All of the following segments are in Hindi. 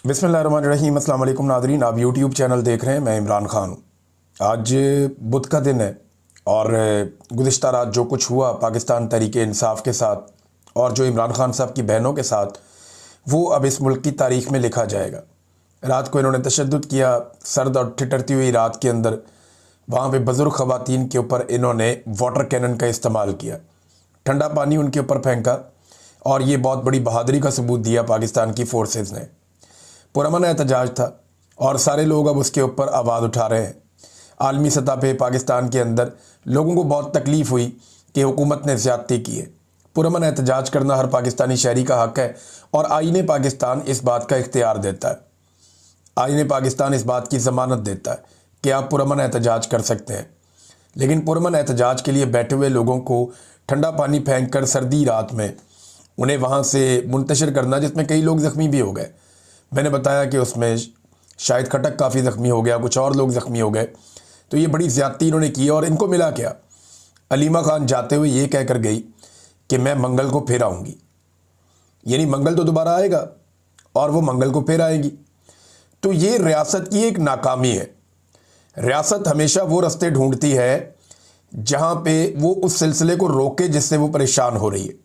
बिस्मिल्लाहिर्रहमानिर्रहीम। अस्सलाम वालेकुम नाज़रीन, आप यूट्यूब चैनल देख रहे हैं। मैं इमरान ख़ान हूँ। आज बुध का दिन है और गुज़िश्ता रात जो कुछ हुआ पाकिस्तान तहरीक इंसाफ के साथ और जो इमरान ख़ान साहब की बहनों के साथ, वो अब इस मुल्क की तारीख़ में लिखा जाएगा। रात को इन्होंने तशद्दुद किया, सर्द और ठिठुरती हुई रात के अंदर वहाँ पे बुज़ुर्ग ख़वातीन के ऊपर इन्होंने वाटर कैनन का इस्तेमाल किया, ठंडा पानी उनके ऊपर फेंका और ये बहुत बड़ी बहादुरी का सबूत दिया पाकिस्तान की फ़ोर्सेस ने। पुरअमन एहतजाज था और सारे लोग अब उसके ऊपर आवाज़ उठा रहे हैं। आलमी सतह पे पाकिस्तान के अंदर लोगों को बहुत तकलीफ़ हुई कि हुकूमत ने ज़्यादती की है। पुरअमन एहतजाज करना हर पाकिस्तानी शहरी का हक़ है और आईन पाकिस्तान इस बात का इख्तियार देता है। आईन पाकिस्तान इस बात की ज़मानत देता है कि आप पुरअमन एहतजाज कर सकते हैं। लेकिन पुरअमन एहतजाज के लिए बैठे हुए लोगों को ठंडा पानी फेंक कर सर्दी रात में उन्हें वहाँ से मुंतशिर करना, जिसमें कई लोग ज़ख्मी भी हो गए। मैंने बताया कि उसमें शाहिद खटक काफ़ी ज़ख्मी हो गया, कुछ और लोग ज़ख्मी हो गए। तो ये बड़ी ज़्यादती इन्होंने की और इनको मिला क्या? अलीमा खान जाते हुए ये कह कर गई कि मैं मंगल को फिर आऊँगी, यानी मंगल तो दोबारा आएगा और वो मंगल को फिर आएगी। तो ये रियासत की एक नाकामी है। रियासत हमेशा वो रास्ते ढूंढती है जहाँ पे वो उस सिलसिले को रोके जिससे वो परेशान हो रही है,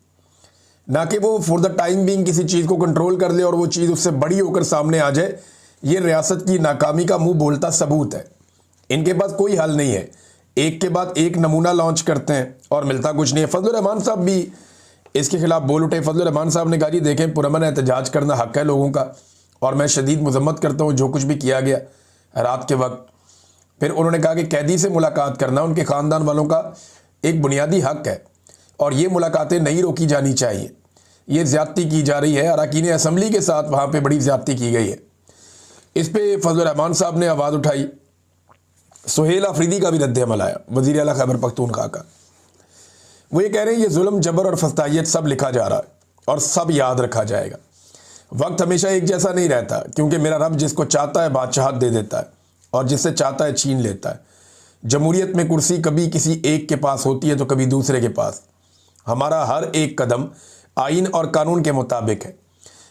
ना कि वो फॉर द टाइम बीइंग किसी चीज़ को कंट्रोल कर ले और वो चीज़ उससे बड़ी होकर सामने आ जाए। ये रियासत की नाकामी का मुंह बोलता सबूत है। इनके पास कोई हल नहीं है, एक के बाद एक नमूना लॉन्च करते हैं और मिलता कुछ नहीं है। फजलुर रहमान साहब भी इसके खिलाफ बोल उठे। फजलुर रहमान साहब ने कहा जी देखें, पुरअमन एहतजाज करना हक़ है लोगों का और मैं शदीद मज़म्मत करता हूँ जो कुछ भी किया गया रात के वक्त। फिर उन्होंने कहा कि कैदी से मुलाकात करना उनके ख़ानदान वालों का एक बुनियादी हक़ है और ये मुलाकातें नहीं रोकी जानी चाहिए। ये ज़्यादती की जा रही है, अरकान असम्बली के साथ वहाँ पे बड़ी ज़्यादती की गई है। इस पे फजलुर रहमान साहब ने आवाज़ उठाई। सुहेल अफरीदी का भी रद्द-ए-अमल आया, वज़ीर आला खैबर पख्तूनख्वा का। वो ये कह रहे हैं ये जुल्म, जबर और फस्तायत सब लिखा जा रहा है और सब याद रखा जाएगा। वक्त हमेशा एक जैसा नहीं रहता, क्योंकि मेरा रब जिसको चाहता है बादशाहत दे देता है और जिससे चाहता है छीन लेता है। जमहूरियत में कुर्सी कभी किसी एक के पास होती है तो कभी दूसरे के पास। हमारा हर एक कदम आइन और कानून के मुताबिक है।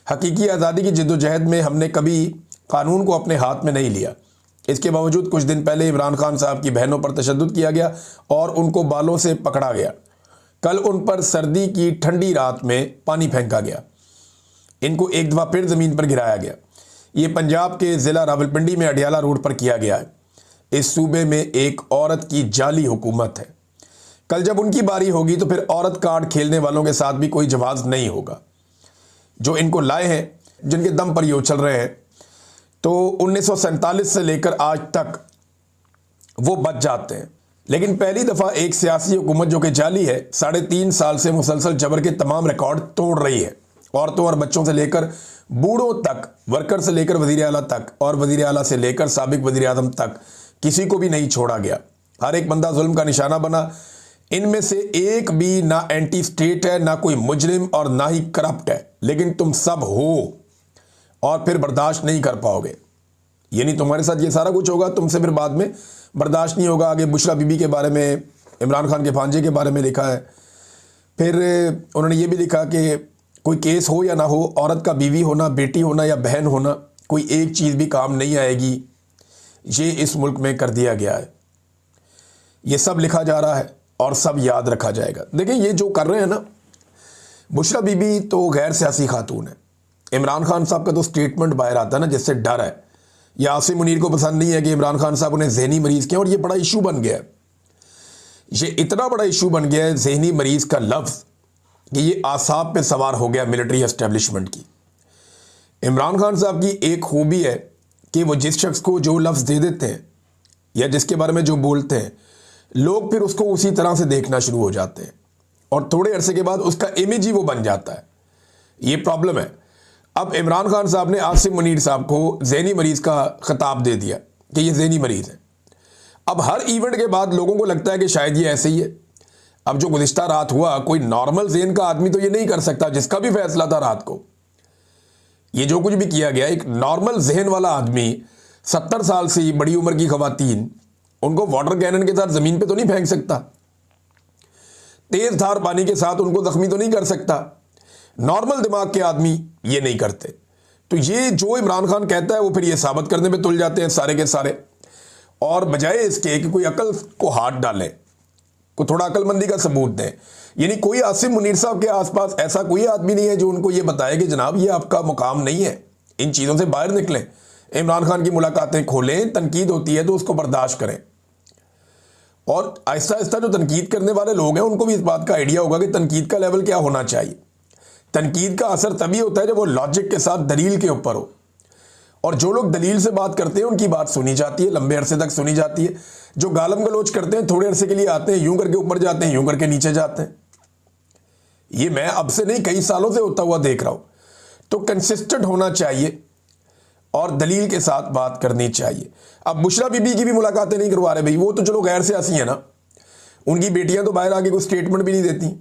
हकीकी आज़ादी की जद्दोजहद में हमने कभी कानून को अपने हाथ में नहीं लिया। इसके बावजूद कुछ दिन पहले इमरान खान साहब की बहनों पर तशद्दुद किया गया और उनको बालों से पकड़ा गया। कल उन पर सर्दी की ठंडी रात में पानी फेंका गया। इनको एक दफ़ा फिर ज़मीन पर गिराया गया। ये पंजाब के ज़िला रावलपिंडी में अडियाला रोड पर किया गया है। इस सूबे में एक औरत की जाली हुकूमत है। कल जब उनकी बारी होगी तो फिर औरत कार्ड खेलने वालों के साथ भी कोई जवाब नहीं होगा। जो इनको लाए हैं, जिनके दम पर ये उछल रहे हैं, तो 1947 से लेकर आज तक वो बच जाते हैं। लेकिन पहली दफ़ा एक सियासी हुकूमत जो कि जाली है, 3.5 साल से मुसलसल जबर के तमाम रिकॉर्ड तोड़ रही है। औरतों और बच्चों से लेकर बूढ़ों तक, वर्कर से लेकर वज़ीर आला तक और वज़ीर आला से लेकर साबिक वज़ीर आज़म तक, किसी को भी नहीं छोड़ा गया। हर एक बंदा जुल्म का निशाना बना। इनमें से एक भी ना एंटी स्टेट है, ना कोई मुजरिम और ना ही करप्ट है, लेकिन तुम सब हो और फिर बर्दाश्त नहीं कर पाओगे। यानी तुम्हारे साथ ये सारा कुछ होगा, तुमसे फिर बाद में बर्दाश्त नहीं होगा। आगे बुशरा बीबी के बारे में, इमरान खान के भांजे के बारे में लिखा है। फिर उन्होंने ये भी लिखा कि कोई केस हो या ना हो, औरत का बीवी होना, बेटी होना या बहन होना, कोई एक चीज़ भी काम नहीं आएगी। ये इस मुल्क में कर दिया गया है। ये सब लिखा जा रहा है और सब याद रखा जाएगा। देखिए ये जो कर रहे हैं ना, बुशरा बीबी तो गैर सियासी खातून है। इमरान खान साहब का तो स्टेटमेंट बाहर आता है ना, जिससे डर है। या आसिम मुनीर को पसंद नहीं है कि इमरान खान साहब उन्हें जहनी मरीज़ किया और ये बड़ा इशू बन गया है। ये इतना बड़ा इशू बन गया है जहनी मरीज़ का लफ्ज़ कि ये आसाब पे सवार हो गया मिलिट्री एस्टेब्लिशमेंट की। इमरान खान साहब की एक खूबी है कि वो जिस शख्स को जो लफ्ज़ दे देते हैं या जिसके बारे में जो बोलते हैं, लोग फिर उसको उसी तरह से देखना शुरू हो जाते हैं और थोड़े अरसे के बाद उसका इमेज ही वो बन जाता है। ये प्रॉब्लम है। अब इमरान खान साहब ने आसिम मुनीर साहब को ज़हनी मरीज़ का खिताब दे दिया कि ये ज़हनी मरीज़ है। अब हर इवेंट के बाद लोगों को लगता है कि शायद ये ऐसे ही है। अब जो गुज़िश्ता रात हुआ, कोई नॉर्मल ज़हन का आदमी तो ये नहीं कर सकता, जिसका भी फैसला था रात को, ये जो कुछ भी किया गया, एक नॉर्मल जहन वाला आदमी 70 साल से बड़ी उम्र की खवातीन, उनको वाटर कैनन के साथ ज़मीन पे तो नहीं फेंक सकता। तेज़ धार पानी के साथ उनको ज़ख्मी तो नहीं कर सकता। नॉर्मल दिमाग के आदमी ये नहीं करते। तो ये जो इमरान खान कहता है वो फिर ये साबित करने में तुल जाते हैं सारे के सारे, और बजाय इसके कि कोई अकल को हाथ डालें, को थोड़ा अकलमंदी का सबूत दें। यानी कोई आसिम मुनीर साहब के आसपास ऐसा कोई आदमी नहीं है जो उनको ये बताए कि जनाब ये आपका मुकाम नहीं है, इन चीज़ों से बाहर निकलें, इमरान खान की मुलाकातें खोलें, तनकीद होती है तो उसको बर्दाश्त करें। और आहिस्ता आहिस्ता जो तनकीद करने वाले लोग हैं उनको भी इस बात का आइडिया होगा कि तनकीद का लेवल क्या होना चाहिए। तनकीद का असर तभी होता है जब वो लॉजिक के साथ दलील के ऊपर हो, और जो लोग दलील से बात करते हैं उनकी बात सुनी जाती है, लंबे अरसे तक सुनी जाती है। जो गालम गलोच करते हैं थोड़े अरसे के लिए आते हैं, यूं करके ऊपर जाते हैं, यूं करके नीचे जाते हैं। ये मैं अब से नहीं कई सालों से होता हुआ देख रहा हूं। तो कंसिस्टेंट होना चाहिए और दलील के साथ बात करनी चाहिए। अब बुशरा बीबी की भी मुलाकातें नहीं करवा रहे भाई, वो तो चलो गैर सियासी है ना, उनकी बेटियां तो बाहर आके कोई स्टेटमेंट भी नहीं देती,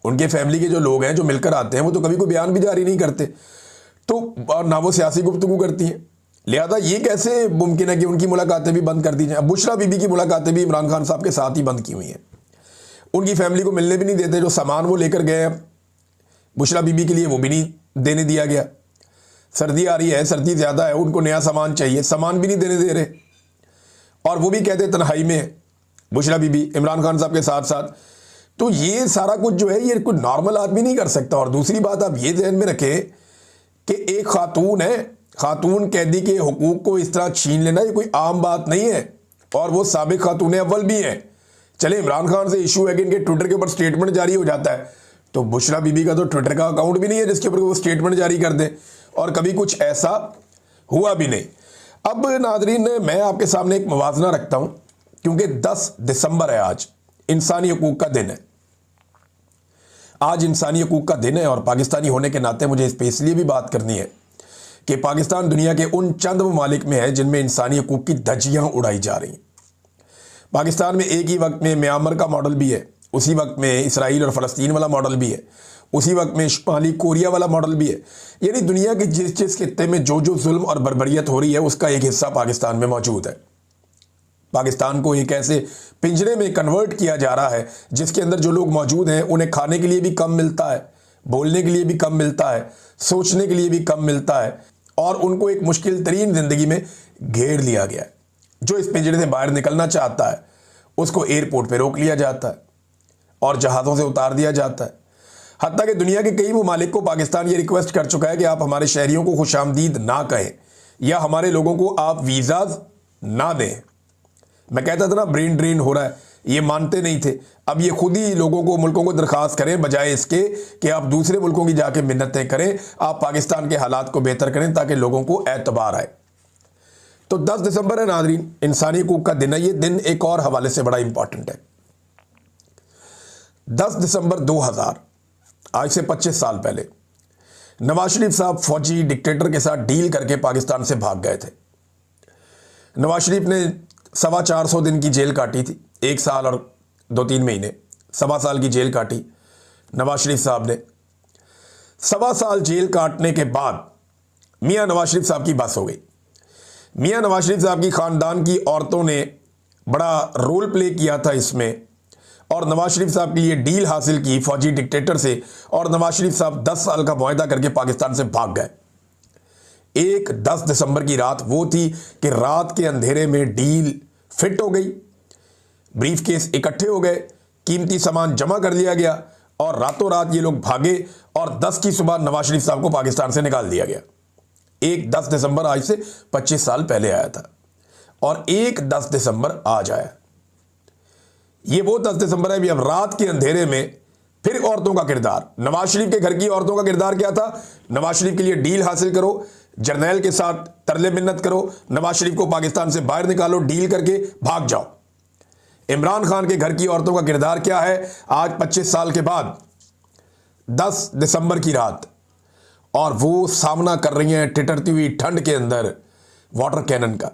उनके फैमिली के जो लोग हैं जो मिलकर आते हैं वो तो कभी कोई बयान भी जारी नहीं करते, तो ना वो सियासी गुफ्तगू करती हैं। लिहाजा ये कैसे मुमकिन है कि उनकी मुलाकातें भी बंद कर दी जाएं। अब बुशरा बीबी की मुलाकातें भी इमरान खान साहब के साथ ही बंद की हुई हैं, उनकी फैमिली को मिलने भी नहीं देते। जो सामान वो लेकर गए हैं बुशरा बीबी के लिए वो भी नहीं देने दिया गया। सर्दी आ रही है, सर्दी ज़्यादा है, उनको नया सामान चाहिए, सामान भी नहीं देने दे रहे, और वो भी कहते तन्हाई में है बुशरा बीबी इमरान खान साहब के साथ साथ। तो ये सारा कुछ जो है ये कोई नॉर्मल आदमी नहीं कर सकता। और दूसरी बात आप ये ध्यान में रखें कि एक खातून है, खातून कैदी के हुकूक को इस तरह छीन लेना ये कोई आम बात नहीं है, और वो साबिक खातून अव्वल भी है। चले इमरान खान से इशू है कि इनके ट्विटर के ऊपर स्टेटमेंट जारी हो जाता है, तो बुशरा बीबी का तो ट्विटर का अकाउंट भी नहीं है जिसके ऊपर वो स्टेटमेंट जारी कर दे, और कभी कुछ ऐसा हुआ भी नहीं। अब नाजरीन मैं आपके सामने एक मवाजना रखता हूं, क्योंकि 10 दिसंबर है, आज इंसानी हकूक का दिन है। आज इंसानी हकूक का दिन है और पाकिस्तानी होने के नाते मुझे इस पर इसलिए भी बात करनी है कि पाकिस्तान दुनिया के उन चंद ममालिक में है जिनमें इंसानी हकूक की धज्जियां उड़ाई जा रही हैं। पाकिस्तान में एक ही वक्त में म्यांमार का मॉडल भी है, उसी वक्त में इसराइल और फ़लस्तीन वाला मॉडल भी है, उसी वक्त में शुमाली कोरिया वाला मॉडल भी है। यानी दुनिया के जिस जिस खित्ते में जो जो जुल्म और बर्बरियत हो रही है उसका एक हिस्सा पाकिस्तान में मौजूद है। पाकिस्तान को एक ऐसे पिंजरे में कन्वर्ट किया जा रहा है जिसके अंदर जो लोग मौजूद हैं उन्हें खाने के लिए भी कम मिलता है, बोलने के लिए भी कम मिलता है, सोचने के लिए भी कम मिलता है, और उनको एक मुश्किल तरीन ज़िंदगी में घेर लिया गया है। जो इस पिंजरे से बाहर निकलना चाहता है उसको एयरपोर्ट पे रोक लिया जाता है और जहाज़ों से उतार दिया जाता है। हत्ता कि दुनिया के कई ममालिक को पाकिस्तान ये रिक्वेस्ट कर चुका है कि आप हमारे शहरियों को खुशामदीद ना कहें या हमारे लोगों को आप वीज़ाज ना दें। मैं कहता था ना ब्रेन ड्रेन हो रहा है, ये मानते नहीं थे। अब ये खुद ही लोगों को, मुल्कों को दरख्वास्त करें बजाय इसके कि आप दूसरे मुल्कों की जाके मिन्नतें करें। आप पाकिस्तान के हालात को बेहतर करें ताकि लोगों को एतबार आए। तो 10 दिसंबर है नाज़रीन, इंसानी हकूक का दिन है। ये दिन एक और हवाले से बड़ा इंपॉर्टेंट है। 10 दिसंबर 2000, आज से 25 साल पहले, नवाज शरीफ साहब फौजी डिक्टेटर के साथ डील करके पाकिस्तान से भाग गए थे। नवाज शरीफ ने 425 दिन की जेल काटी थी, 1 साल और 2-3 महीने, 1.25 साल की जेल काटी नवाज शरीफ साहब ने। 1.25 साल जेल काटने के बाद मियां नवाज शरीफ साहब की बस हो गई। मियां नवाज शरीफ साहब की ख़ानदान की औरतों ने बड़ा रोल प्ले किया था इसमें, और नवाज शरीफ साहब के लिए डील हासिल की फौजी डिक्टेटर से, और नवाज शरीफ साहब 10 साल का मुआहदा करके पाकिस्तान से भाग गए। एक 10 दिसंबर की रात वो थी कि रात के अंधेरे में डील फिट हो गई, ब्रीफ केस इकट्ठे हो गए, कीमती सामान जमा कर लिया गया, और रातों रात ये लोग भागे, और 10 की सुबह नवाज शरीफ साहब को पाकिस्तान से निकाल दिया गया। एक 10 दिसंबर आज से 25 साल पहले आया था, और एक 10 दिसंबर आज आया। ये वो 10 दिसंबर है भी। अब रात के अंधेरे में फिर औरतों का किरदार, नवाज शरीफ के घर की औरतों का किरदार क्या था? नवाज शरीफ के लिए डील हासिल करो, जर्नैल के साथ तरले मिन्नत करो, नवाज शरीफ को पाकिस्तान से बाहर निकालो, डील करके भाग जाओ। इमरान खान के घर की औरतों का किरदार क्या है आज 25 साल के बाद, 10 दिसंबर की रात, और वो सामना कर रही हैं ठिठरती हुई ठंड के अंदर वाटर कैनन का,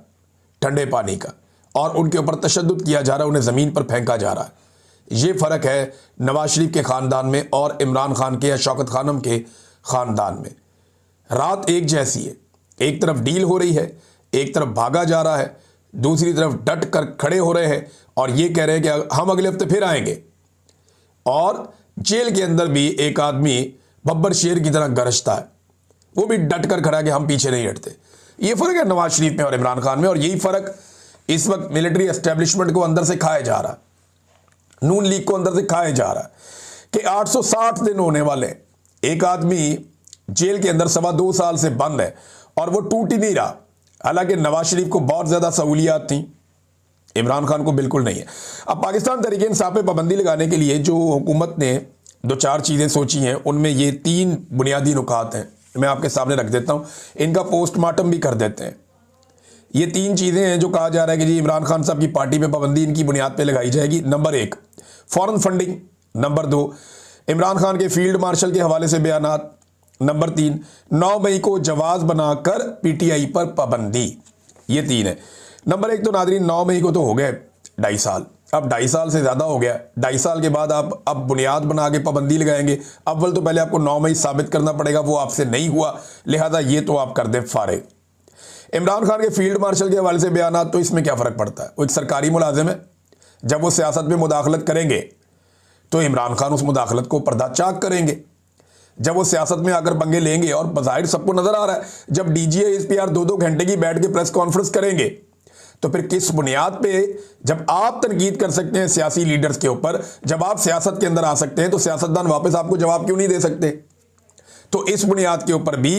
ठंडे पानी का, और उनके ऊपर तशद्दुद किया जा रहा है, उन्हें ज़मीन पर फेंका जा रहा है। ये फ़र्क है नवाज शरीफ के ख़ानदान में और इमरान खान के या शौकत खानम के ख़ानदान में। रात एक जैसी है, एक तरफ डील हो रही है, एक तरफ भागा जा रहा है, दूसरी तरफ डट कर खड़े हो रहे हैं और ये कह रहे हैं कि हम अगले हफ्ते फिर आएंगे। और जेल के अंदर भी एक आदमी बब्बर शेर की तरह गरजता है, वो भी डट कर खड़ा है कि हम पीछे नहीं हटते। ये फर्क है नवाज शरीफ में और इमरान खान में, और यही फर्क इस वक्त मिलिट्री एस्टेब्लिशमेंट को अंदर से खाया जा रहा, नून लीग को अंदर से खाया जा रहा कि 860 दिन होने वाले, एक आदमी जेल के अंदर 2.25 साल से बंद है और वो टूट ही नहीं रहा। हालांकि नवाज शरीफ को बहुत ज्यादा सहूलियात थी, इमरान खान को बिल्कुल नहीं है। अब पाकिस्तान तहरीक इंसाफ पे पाबंदी लगाने के लिए जो हुकूमत ने 2-4 चीज़ें सोची हैं, उनमें ये 3 बुनियादी नुकात हैं, मैं आपके सामने रख देता हूँ, इनका पोस्टमार्टम भी कर देते हैं। ये 3 चीज़ें हैं जो कहा जा रहा है कि जी इमरान खान साहब की पार्टी पे पाबंदी इनकी बुनियाद पे लगाई जाएगी। Number 1, foreign funding. Number 2, Imran Khan के फील्ड मार्शल के हवाले से बयानात। नंबर 3, 9 मई को जवाज बनाकर पीटीआई पर पाबंदी। ये 3 है। नंबर 1 तो नादरीन 9 मई को तो हो गए 2.5 साल, अब 2.5 साल से ज़्यादा हो गया। 2.5 साल के बाद आप अब बुनियाद बना के पाबंदी लगाएंगे। अव्वल तो पहले आपको 9 मई साबित करना पड़ेगा, वो आपसे नहीं हुआ, लिहाजा ये तो आप कर दें फारिग। इमरान खान के फील्ड मार्शल के हवाले से बयान, तो इसमें क्या फ़र्क पड़ता है? वो एक सरकारी मुलाजिम है, जब वो सियासत में मुदाखलत करेंगे तो इमरान खान उस मुदाखलत को पर्दाचाक करेंगे। जब वो सियासत में आकर पंगे लेंगे, और बज़ाहिर सबको नज़र आ रहा है, जब डीजीए एसपीआर 2-2 घंटे की बैठ के प्रेस कॉन्फ्रेंस करेंगे, तो फिर किस बुनियाद पे, जब आप तनकीद कर सकते हैं सियासी लीडर्स के ऊपर, जब आप सियासत के अंदर आ सकते हैं, तो सियासतदान वापस आपको जवाब क्यों नहीं दे सकते? तो इस बुनियाद के ऊपर भी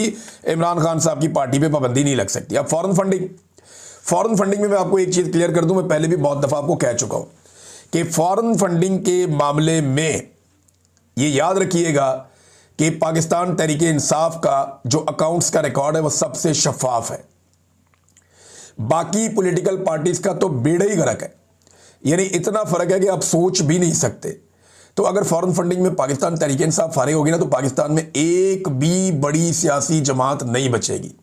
इमरान खान साहब की पार्टी पे पाबंदी नहीं लग सकती। अब फॉरेन फंडिंग में मैं आपको एक चीज़ क्लियर कर दूं, मैं पहले भी बहुत दफ़ा आपको कह चुका हूं कि फॉरेन फंडिंग के मामले में ये याद रखिएगा कि पाकिस्तान तहरीक इंसाफ का जो अकाउंट्स का रिकॉर्ड है वो सबसे शफाफ है। बाकी पॉलिटिकल पार्टीज का तो बेड़ा ही गर्क है, यानी इतना फर्क है कि आप सोच भी नहीं सकते। तो अगर फॉरेन फंडिंग में पाकिस्तान तहरीक इंसाफ फारिग होगी ना, तो पाकिस्तान में एक भी बड़ी सियासी जमात नहीं बचेगी,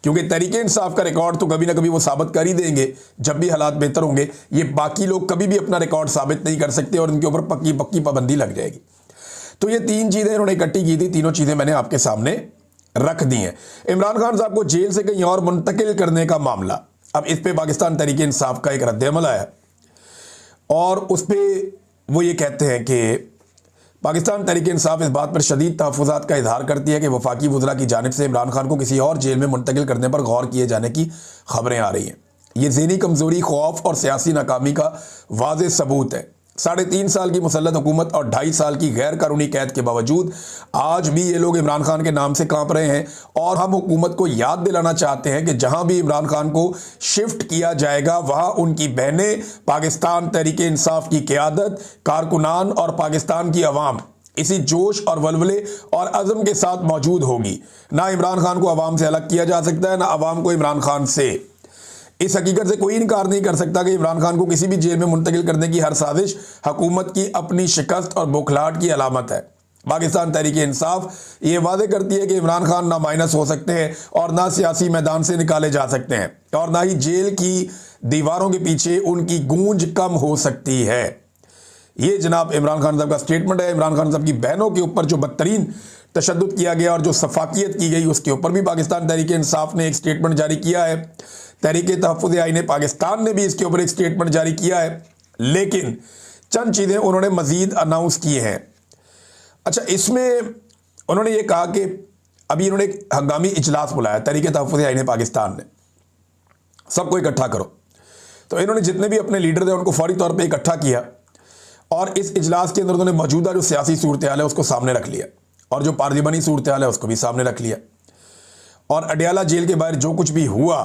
क्योंकि तहरीक इंसाफ का रिकॉर्ड तो कभी ना कभी वो साबित कर ही देंगे जब भी हालात बेहतर होंगे। ये बाकी लोग कभी भी अपना रिकॉर्ड साबित नहीं कर सकते और इनके ऊपर पक्की पक्की पाबंदी लग जाएगी। तो ये 3 चीज़ें इन्होंने इकट्ठी की थी, तीनों चीज़ें मैंने आपके सामने रख दी हैं। इमरान खान साहब को जेल से कहीं और मुंतकिल करने का मामला, अब इस पर पाकिस्तान तहरीक इंसाफ का एक रद्द-ए-अमल आया और उस पर वो ये कहते हैं कि पाकिस्तान तहरीक इंसाफ इस बात पर शदीद तहफ़्फ़ुज़ात का इजहार करती है कि वफाकी वज़रा की जानिब से इमरान खान को किसी और जेल में मुंतकिल करने पर गौर किए जाने की खबरें आ रही हैं। ये ज़हनी कमज़ोरी, खौफ और सियासी नाकामी का वाज़ेह सबूत है। 3.5 साल की मुसल्लत हुकूमत और 2.5 साल की गैर कानूनी कैद के बावजूद आज भी ये लोग इमरान खान के नाम से कांप रहे हैं, और हम हुकूमत को याद दिलाना चाहते हैं कि जहां भी इमरान खान को शिफ्ट किया जाएगा वहां उनकी बहनें, पाकिस्तान तहरीक इंसाफ की क़यादत, कारकुनान और पाकिस्तान की अवाम इसी जोश और वलवले और अज़म के साथ मौजूद होगी। ना इमरान खान को अवाम से अलग किया जा सकता है, ना अवाम को इमरान खान से। इस हकीकत से कोई इनकार नहीं कर सकता कि इमरान खान को किसी भी जेल में मुंतकिल करने की हर साजिश हुकूमत की अपनी शिकस्त और बौखलाहट की अलामत है। पाकिस्तान तहरीक इंसाफ ये वादे करती है कि इमरान खान ना माइनस हो सकते हैं और ना सियासी मैदान से निकाले जा सकते हैं, और ना ही जेल की दीवारों के पीछे उनकी गूंज कम हो सकती है। ये जनाब इमरान खान साहब का स्टेटमेंट है। इमरान खान साहब की बहनों के ऊपर जो बदतरीन तशद्दुद किया गया और जो सफाकियत की गई, उसके ऊपर भी पाकिस्तान तहरीक इंसाफ ने एक स्टेटमेंट जारी किया है। तहरीक तहफ़्फ़ुज़ आईन पाकिस्तान ने भी इसके ऊपर एक स्टेटमेंट जारी किया है, लेकिन चंद चीज़ें उन्होंने मज़ीद अनाउंस की हैं। अच्छा, इसमें उन्होंने ये कहा कि अभी इन्होंने एक हंगामी इजलास बुलाया तहरीक तहफ़्फ़ुज़ आईन पाकिस्तान ने, सबको इकट्ठा करो। तो इन्होंने जितने भी अपने लीडर थे उनको फौरी तौर पर इकट्ठा किया, और इस इजलास के अंदर उन्होंने मौजूदा जो सियासी सूरत हाल है उसको सामने रख लिया, और जो पार्लिमानी सूरत हाल है उसको भी सामने रख लिया, और अडयाला जेल के बाहर जो कुछ भी हुआ,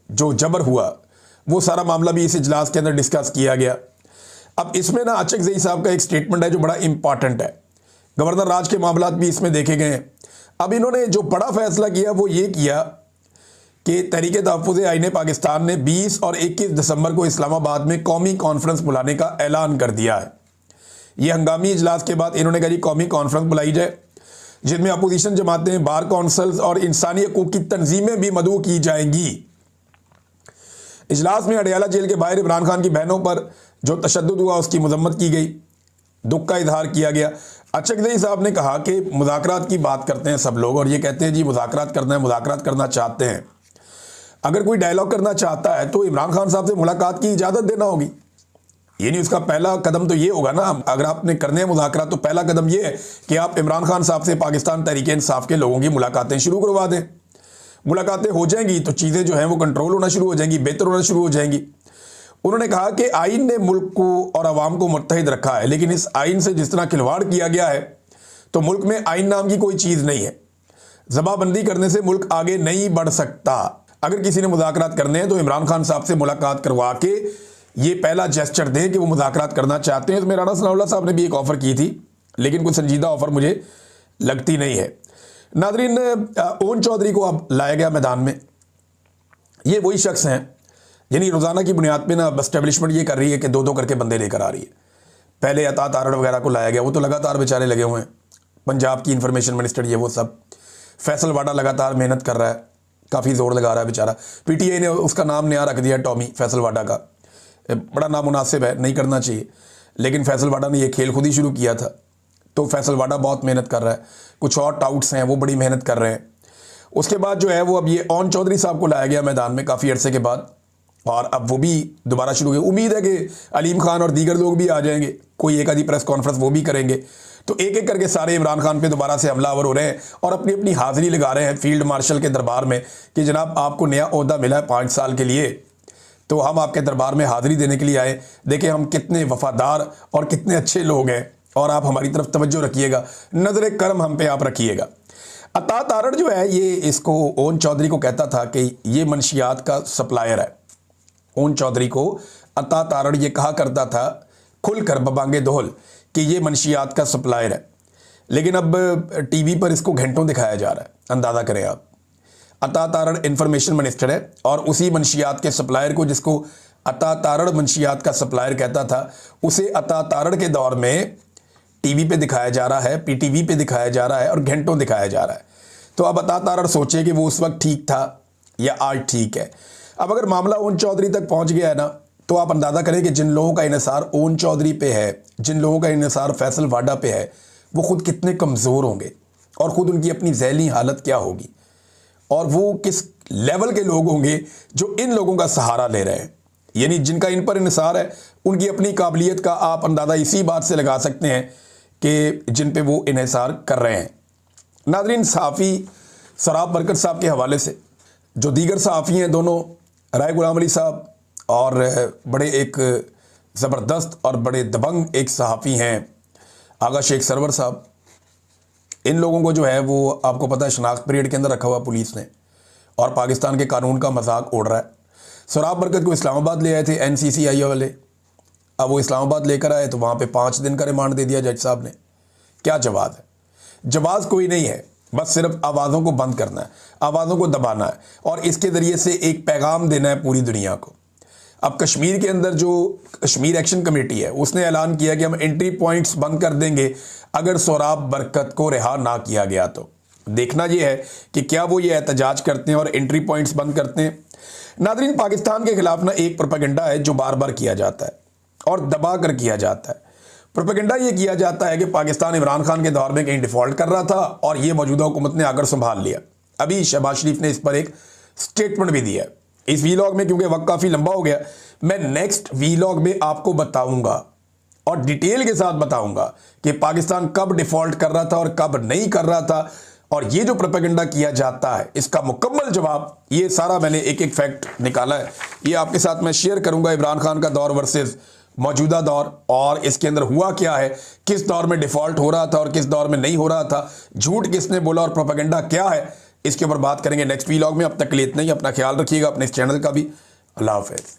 जो जबर हुआ, वो सारा मामला भी इस इजलास के अंदर डिस्कस किया गया। अब इसमें ना अचकज़ई साहब का एक स्टेटमेंट है जो बड़ा इंपॉर्टेंट है। गवर्नर राज के मामला भी इसमें देखे गए हैं। अब इन्होंने जो बड़ा फैसला किया वो ये किया कि तहरीक तहफ़्फ़ुज़ आईन पाकिस्तान ने 20 और 21 दिसंबर को इस्लामाबाद में कौमी कॉन्फ्रेंस बुलाने का ऐलान कर दिया है। ये हंगामी इजलास के बाद इन्होंने कहा जी कौमी कॉन्फ्रेंस बुलाई जाए, जिसमें अपोजिशन जमातें, बार काउंसिल्स और इंसानी हकूक़ की तंजीमें भी मदऊ की जाएंगी। इजलास में अडयाला जेल के बाहर इमरान खान की बहनों पर जो तशद्दुद हुआ उसकी मजम्मत की गई, दुख का इजहार किया गया। अचकज़ई साहब ने कहा कि मुज़ाकरात की बात करते हैं सब लोग, और ये कहते हैं जी मुज़ाकरात करना है, मुज़ाकरात करना चाहते हैं। अगर कोई डायलॉग करना चाहता है तो इमरान खान साहब से मुलाकात की इजाज़त देना होगी। ये नहीं, उसका पहला कदम तो ये होगा ना, अगर आपने करने हैं मुज़ाकरा तो पहला कदम ये है कि आप इमरान खान साहब से पाकिस्तान तहरीक इंसाफ के लोगों की मुलाकातें शुरू करवा दें। मुलाकातें हो जाएंगी तो चीज़ें जो हैं वो कंट्रोल होना शुरू हो जाएंगी, बेहतर होना शुरू हो जाएंगी। उन्होंने कहा कि आइन ने मुल्क को और आवाम को मुत्तहिद रखा है, लेकिन इस आइन से जिस तरह खिलवाड़ किया गया है तो मुल्क में आइन नाम की कोई चीज़ नहीं है। जबाबंदी करने से मुल्क आगे नहीं बढ़ सकता। अगर किसी ने मुज़ाकरात करने हैं तो इमरान खान साहब से मुलाकात करवा के ये पहला जेस्चर दें कि वो मुज़ाकरात करना चाहते हैं। तो मेरा राना सनाउल्लाह साहब ने भी एक ऑफ़र की थी, लेकिन कोई संजीदा ऑफ़र मुझे लगती नहीं है। नादरीन, ओन चौधरी को अब लाया गया मैदान में। ये वही शख्स हैं यानी रोज़ाना की बुनियाद पे ना एस्टेब्लिशमेंट ये कर रही है कि दो दो करके बंदे लेकर आ रही है। पहले अता तारड़ वगैरह को लाया गया, वो तो लगातार बेचारे लगे हुए हैं, पंजाब की इंफॉर्मेशन मिनिस्टर ये वो सब। फैसल वाडा लगातार मेहनत कर रहा है, काफ़ी जोर लगा रहा है बेचारा। पीटीआई ने उसका नाम नया रख दिया टॉमी, फैसल वाडा का। बड़ा नामुनासिब है, नहीं करना चाहिए, लेकिन फैसल वाडा ने यह खेल खुद ही शुरू किया था। तो फैसल वाडा बहुत मेहनत कर रहा है, कुछ और टाउट्स हैं वो बड़ी मेहनत कर रहे हैं। उसके बाद जो है वो अब ये ओन चौधरी साहब को लाया गया मैदान में काफ़ी अरसे के बाद, और अब वो भी दोबारा शुरू हुए। उम्मीद है कि अलीम खान और दीगर लोग भी आ जाएंगे, कोई एक आधी प्रेस कॉन्फ्रेंस वो भी करेंगे। तो एक एक करके सारे इमरान खान पे दोबारा से हमलावर हो रहे हैं और अपनी अपनी हाजिरी लगा रहे हैं फील्ड मार्शल के दरबार में कि जनाब आपको नया ओहदा मिला है 5 साल के लिए, तो हम आपके दरबार में हाजिरी देने के लिए आए। देखें हम कितने वफादार और कितने अच्छे लोग हैं और आप हमारी तरफ तवज्जो रखिएगा, नजर करम हम पे आप रखिएगा। अता तारड़ जो है ये इसको ओन चौधरी को कहता था कि ये मंशियात का सप्लायर है। ओन चौधरी को अता तारड़ ये कहा करता था खुलकर बबांगे दोहल कि ये मंशियात का सप्लायर है, लेकिन अब टीवी पर इसको घंटों दिखाया जा रहा है। अंदाज़ा करें आप, अता तारड़ इंफॉर्मेशन मिनिस्टर है और उसी मंशियात के सप्लायर को, जिसको अता तारड़ मंशियात का सप्लायर कहता था, उसे अता तारड़ के दौर में टीवी पे दिखाया जा रहा है, पीटीवी पे दिखाया जा रहा है और घंटों दिखाया जा रहा है। तो अब अता तारड़ सोचे कि वो उस वक्त ठीक था या आज ठीक है। अब अगर मामला ओन चौधरी तक पहुंच गया है ना, तो आप अंदाज़ा करें कि जिन लोगों का इन्हिसार ओन चौधरी पे है, जिन लोगों का इन्हिसार फैसल वाडा पे है, वो खुद कितने कमज़ोर होंगे और ख़ुद उनकी अपनी ज़हनी हालत क्या होगी, और वो किस लेवल के लोग होंगे जो इन लोगों का सहारा ले रहे हैं। यानी जिनका इन पर इन्हिसार है, उनकी अपनी काबिलियत का आप अंदाज़ा इसी बात से लगा सकते हैं कि जिन पे वो इन्हिसार कर रहे हैं। नाज़रीन, सहाफ़ी सराब बरकत साहब के हवाले से जो दीगर सहाफ़ी हैं, दोनों राय गुलाम अली साहब और बड़े एक ज़बरदस्त और बड़े दबंग एक सहाफ़ी हैं आगा शेख सरवर साहब, इन लोगों को जो है वो आपको पता है शनाख्त पीरियड के अंदर रखा हुआ पुलिस ने और पाकिस्तान के कानून का मजाक उड़ रहा है। सराब बरकत को इस्लामाबाद ले आए थे NCCI वाले, अब वो इस्लामाबाद लेकर आए तो वहाँ पे 5 दिन का रिमांड दे दिया जज साहब ने। क्या जवाब है? जवाब कोई नहीं है, बस सिर्फ आवाज़ों को बंद करना है, आवाज़ों को दबाना है और इसके ज़रिए से एक पैगाम देना है पूरी दुनिया को। अब कश्मीर के अंदर जो कश्मीर एक्शन कमेटी है उसने ऐलान किया कि हम एंट्री पॉइंट्स बंद कर देंगे अगर सराब बरकत को रिहा ना किया गया। तो देखना यह है कि क्या वो ये एहतजाज करते हैं और एंट्री पॉइंट्स बंद करते हैं। नाज़रीन, पाकिस्तान के खिलाफ ना एक प्रोपेगेंडा है जो बार बार किया जाता है और दबा कर किया जाता है। प्रोपेगेंडा ये किया जाता है कि पाकिस्तान इमरान खान के दौर में कहीं डिफ़ॉल्ट कर रहा था और ये मौजूदा हुकूमत ने आकर संभाल लिया। अभी शहबाज शरीफ ने इस पर एक स्टेटमेंट भी दिया है। इस वीलॉग में, क्योंकि वक्त काफ़ी लंबा हो गया, मैं नेक्स्ट वीलॉग में आपको बताऊंगा और डिटेल के साथ बताऊंगा कि पाकिस्तान कब डिफ़ॉल्ट कर रहा था और कब नहीं कर रहा था, और ये जो प्रोपेगेंडा किया जाता है इसका मुकम्मल जवाब, ये सारा मैंने एक एक फैक्ट निकाला है, ये आपके साथ मैं शेयर करूंगा। इमरान खान का दौर वर्सेस मौजूदा दौर, और इसके अंदर हुआ क्या है, किस दौर में डिफ़ॉल्ट हो रहा था और किस दौर में नहीं हो रहा था, झूठ किसने बोला और प्रोपेगेंडा क्या है, इसके ऊपर बात करेंगे नेक्स्ट वीलॉग में। अब तक के लिए इतना ही, अपना ख्याल रखिएगा, अपने इस चैनल का भी। अल्लाह हाफ़िज़।